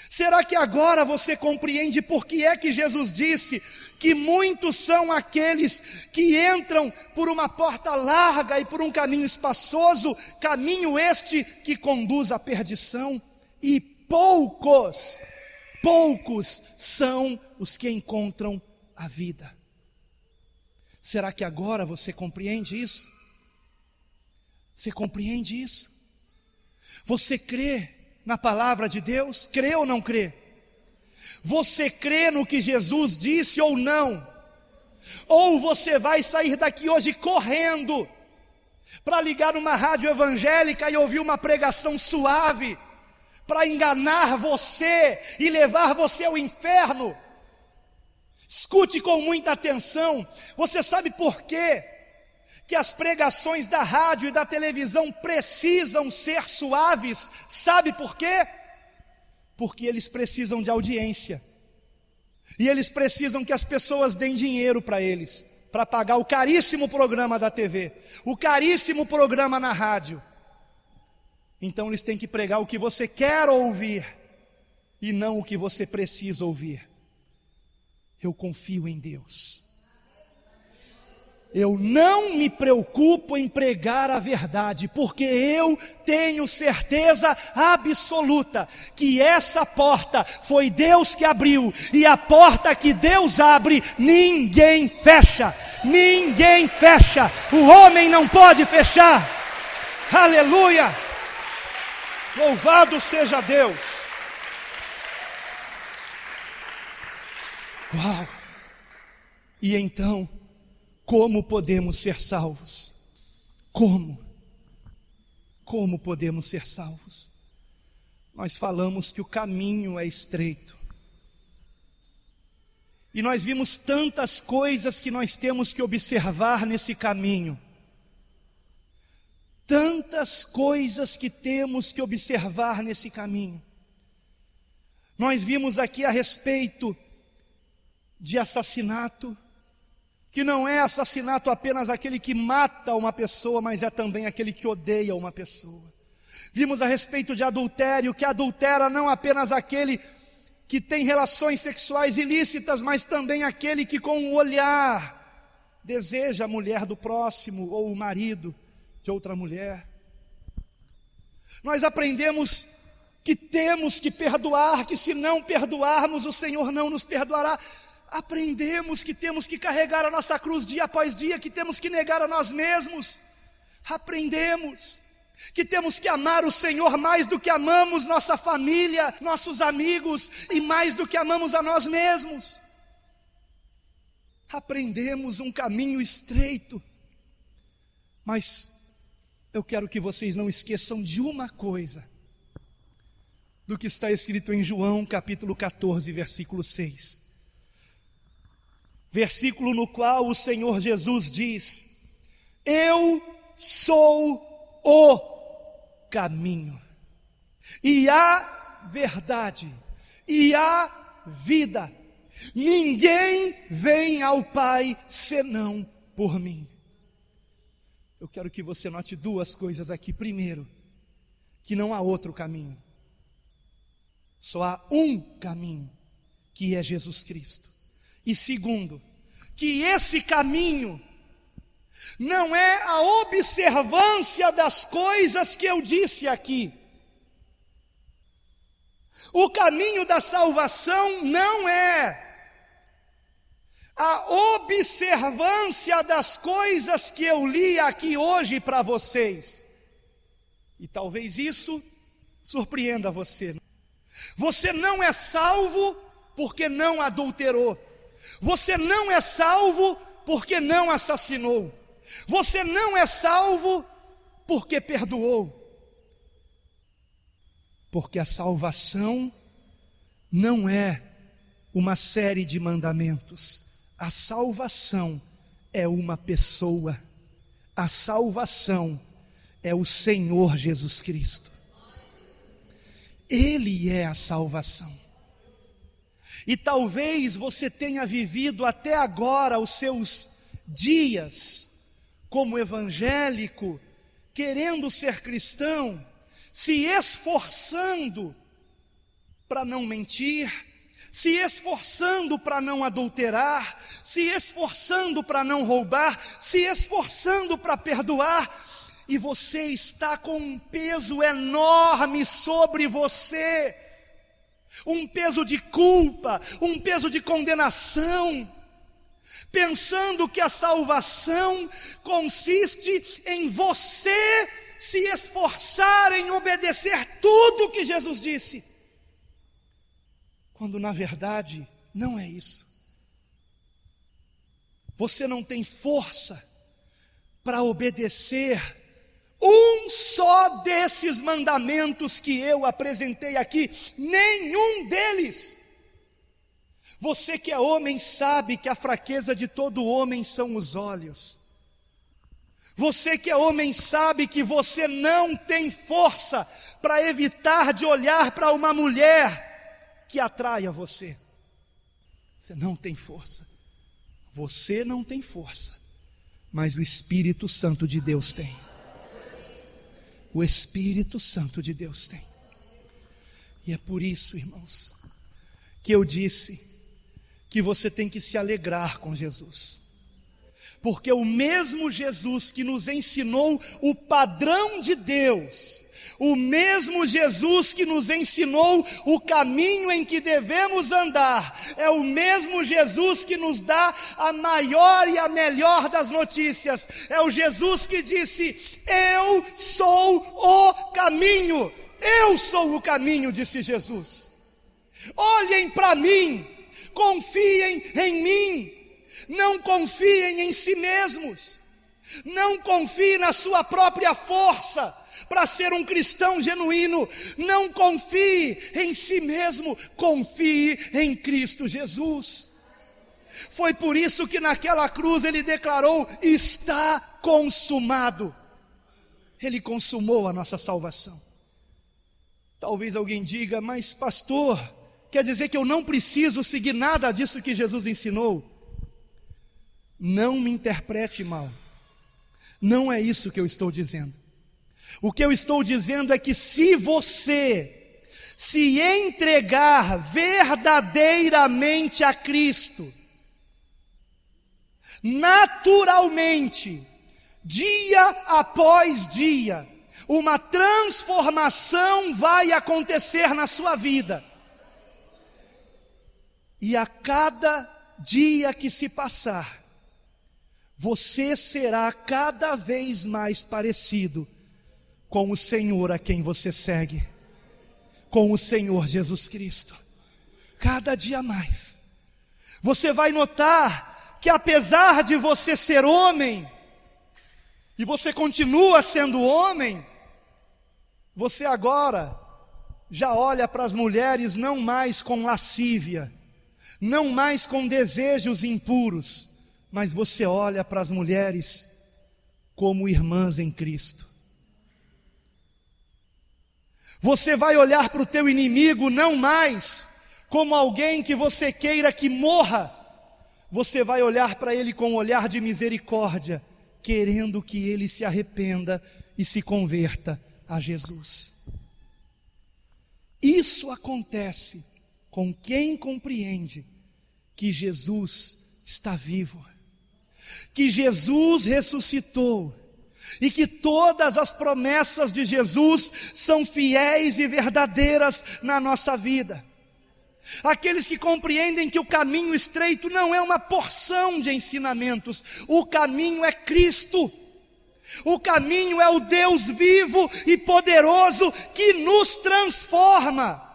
Será que agora você compreende por que é que Jesus disse que muitos são aqueles que entram por uma porta larga e por um caminho espaçoso, caminho este que conduz à perdição, e poucos são os que encontram a vida? Será que agora você compreende isso? Você compreende isso? Você crê na palavra de Deus? Crê ou não crê? Você crê no que Jesus disse ou não? Ou você vai sair daqui hoje correndo para ligar numa rádio evangélica e ouvir uma pregação suave para enganar você e levar você ao inferno? Escute com muita atenção. Você sabe por quê que as pregações da rádio e da televisão precisam ser suaves? Sabe por quê? Porque eles precisam de audiência, e eles precisam que as pessoas deem dinheiro para eles, para pagar o caríssimo programa da TV, o caríssimo programa na rádio. Então eles têm que pregar o que você quer ouvir, e não o que você precisa ouvir. Eu confio em Deus. Eu não me preocupo em pregar a verdade, porque eu tenho certeza absoluta que essa porta foi Deus que abriu, e a porta que Deus abre, ninguém fecha. Ninguém fecha. O homem não pode fechar. Aleluia! Louvado seja Deus. Uau! E então, como podemos ser salvos? Como? Como podemos ser salvos? Nós falamos que o caminho é estreito. E nós vimos tantas coisas que nós temos que observar nesse caminho. Tantas coisas que temos que observar nesse caminho. Nós vimos aqui a respeito de assassinato, que não é assassinato apenas aquele que mata uma pessoa, mas é também aquele que odeia uma pessoa. Vimos a respeito de adultério, que adultera não apenas aquele que tem relações sexuais ilícitas, mas também aquele que com o olhar deseja a mulher do próximo, ou o marido de outra mulher. Nós aprendemos que temos que perdoar, que se não perdoarmos, o Senhor não nos perdoará. Aprendemos que temos que carregar a nossa cruz dia após dia, que temos que negar a nós mesmos. Aprendemos que temos que amar o Senhor mais do que amamos nossa família, nossos amigos, e mais do que amamos a nós mesmos. Aprendemos um caminho estreito, mas eu quero que vocês não esqueçam de uma coisa, do que está escrito em João capítulo 14, versículo 6. Versículo no qual o Senhor Jesus diz: eu sou o caminho, e a verdade, e a vida. Ninguém vem ao Pai senão por mim. Eu quero que você note duas coisas aqui. Primeiro, que não há outro caminho. Só há um caminho, que é Jesus Cristo. E segundo, que esse caminho não é a observância das coisas que eu disse aqui. O caminho da salvação não é a observância das coisas que eu li aqui hoje para vocês. E talvez isso surpreenda você. Você não é salvo porque não adulterou. Você não é salvo porque não assassinou. Você não é salvo porque perdoou. Porque a salvação não é uma série de mandamentos. A salvação é uma pessoa. A salvação é o Senhor Jesus Cristo. Ele é a salvação. E talvez você tenha vivido até agora os seus dias como evangélico, querendo ser cristão, se esforçando para não mentir, se esforçando para não adulterar, se esforçando para não roubar, se esforçando para perdoar, e você está com um peso enorme sobre você, um peso de culpa, um peso de condenação, pensando que a salvação consiste em você se esforçar em obedecer tudo que Jesus disse, quando na verdade não é isso. Você não tem força para obedecer um só desses mandamentos que eu apresentei aqui, nenhum deles. Você que é homem sabe que a fraqueza de todo homem são os olhos. Você que é homem sabe que você não tem força para evitar de olhar para uma mulher que atraia você. Você não tem força. Você não tem força, mas o Espírito Santo de Deus tem. O Espírito Santo de Deus tem. E é por isso, irmãos, que eu disse que você tem que se alegrar com Jesus. Porque o mesmo Jesus que nos ensinou o padrão de Deus, o mesmo Jesus que nos ensinou o caminho em que devemos andar, é o mesmo Jesus que nos dá a maior e a melhor das notícias. É o Jesus que disse: eu sou o caminho. Eu sou o caminho, disse Jesus. Olhem para mim, confiem em mim, não confiem em si mesmos, não confie na sua própria força para ser um cristão genuíno, não confie em si mesmo, confie em Cristo Jesus. Foi por isso que naquela cruz ele declarou: está consumado. Ele consumou a nossa salvação. Talvez alguém diga: mas pastor, quer dizer que eu não preciso seguir nada disso que Jesus ensinou? Não me interprete mal, não é isso que eu estou dizendo. O que eu estou dizendo é que se você se entregar verdadeiramente a Cristo, naturalmente, dia após dia, uma transformação vai acontecer na sua vida. E a cada dia que se passar, você será cada vez mais parecido com o Senhor a quem você segue, com o Senhor Jesus Cristo. Cada dia mais. Você vai notar que apesar de você ser homem, e você continua sendo homem, você agora já olha para as mulheres não mais com lascívia, não mais com desejos impuros, mas você olha para as mulheres como irmãs em Cristo. Você vai olhar para o teu inimigo não mais como alguém que você queira que morra, você vai olhar para ele com um olhar de misericórdia, querendo que ele se arrependa e se converta a Jesus. Isso acontece com quem compreende que Jesus está vivo, que Jesus ressuscitou e que todas as promessas de Jesus são fiéis e verdadeiras na nossa vida. Aqueles que compreendem que o caminho estreito não é uma porção de ensinamentos, o caminho é Cristo. O caminho é o Deus vivo e poderoso que nos transforma.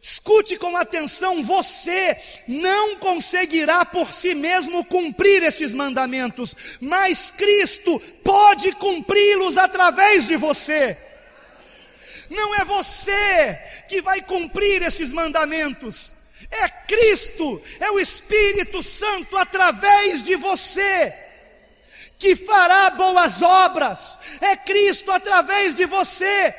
Escute com atenção, você não conseguirá por si mesmo cumprir esses mandamentos, mas Cristo pode cumpri-los através de você. Não é você que vai cumprir esses mandamentos, é Cristo, é o Espírito Santo através de você, que fará boas obras. É Cristo através de você,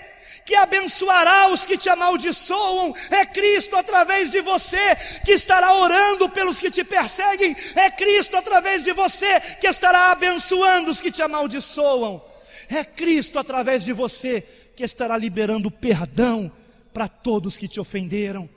que abençoará os que te amaldiçoam. É Cristo através de você, que estará orando pelos que te perseguem. É Cristo através de você, que estará abençoando os que te amaldiçoam. É Cristo através de você, que estará liberando perdão para todos que te ofenderam.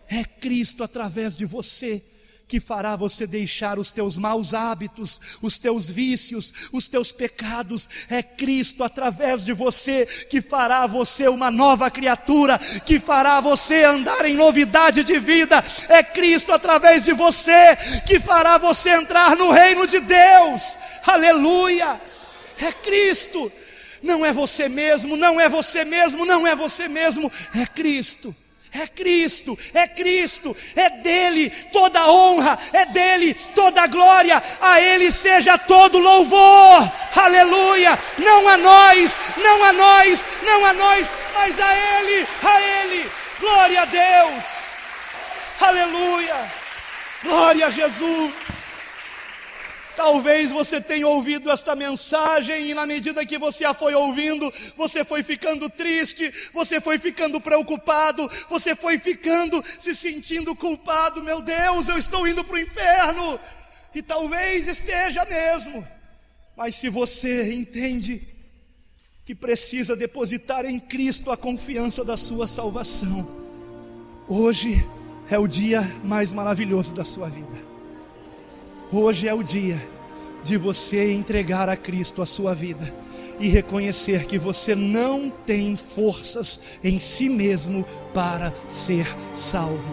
É Cristo através de você, que fará você deixar os teus maus hábitos, os teus vícios, os teus pecados. É Cristo através de você, que fará você uma nova criatura, que fará você andar em novidade de vida. É Cristo através de você, que fará você entrar no reino de Deus. Aleluia! É Cristo. Não é você mesmo, não é você mesmo, não é você mesmo, é Cristo. É Cristo, é Cristo, é dele toda a honra, é dele toda a glória, a ele seja todo louvor, aleluia, não a nós, não a nós, não a nós, mas a ele, glória a Deus, aleluia, glória a Jesus. Talvez você tenha ouvido esta mensagem e na medida que você a foi ouvindo, você foi ficando triste, você foi ficando preocupado, você foi ficando se sentindo culpado. Meu Deus, eu estou indo para o inferno. E talvez esteja mesmo. Mas se você entende que precisa depositar em Cristo a confiança da sua salvação, hoje é o dia mais maravilhoso da sua vida. Hoje é o dia de você entregar a Cristo a sua vida e reconhecer que você não tem forças em si mesmo para ser salvo,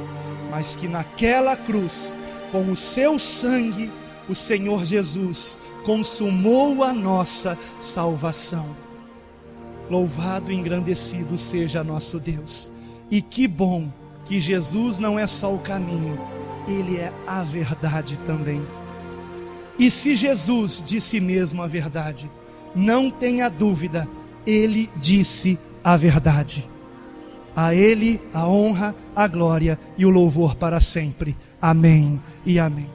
mas que naquela cruz, com o seu sangue, o Senhor Jesus consumou a nossa salvação. Louvado e engrandecido seja nosso Deus. E que bom que Jesus não é só o caminho, Ele é a verdade também. E se Jesus disse mesmo a verdade, não tenha dúvida, Ele disse a verdade. A Ele a honra, a glória e o louvor para sempre. Amém e amém.